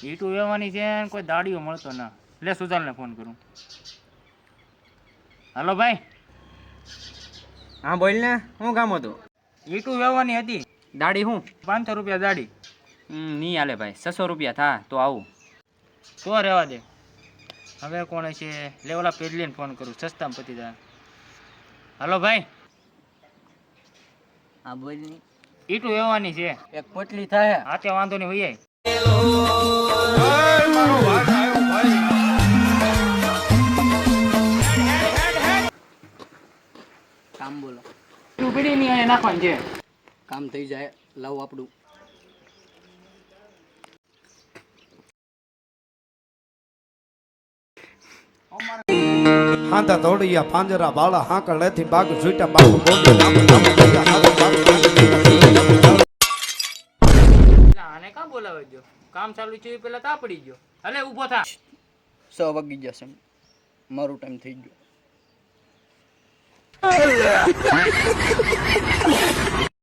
ઈટું વેવાની છે ને કોઈ દાડીઓ મળતો ના. લે સુજાલને ફોન કરું. હાલો ભાઈ. હા બોલ ને, શું કામ હતું? ઈટું વેવાની હતી. દાડી શું? 500 રૂપિયા દાડી. નહીં હાલે ભાઈ, 600 રૂપિયા થા તો આવું. તો રહેવા દે. હવે કોણ છે? લેવલા પેડલીને ફોન કરું, સસ્તામાં પતી જાય. હાલો ભાઈ. હા બોલ ની. ઈટું વેવાની છે. એક પોટલી થાય. હા તે વાંધો નહીં વૈયાય. કામ બોલો. તું પીડી ની અહીંયા નાખવાની છે. કામ થઈ જાય લાવ આપણું. હાંધા ધોડિયા પાંજરા બાળા હાંકળ લેથી બાગ સુઈટા બાગ બોડી નામ નામ બોલ્યા હાલો બાગ આને કાં બોલાવે જો? કામ ચાલુ છે પેલા તા પડી ગયો. અલે ઊભો થા. 6 વાગી જશે. મારો ટાઈમ થઈ ગયો.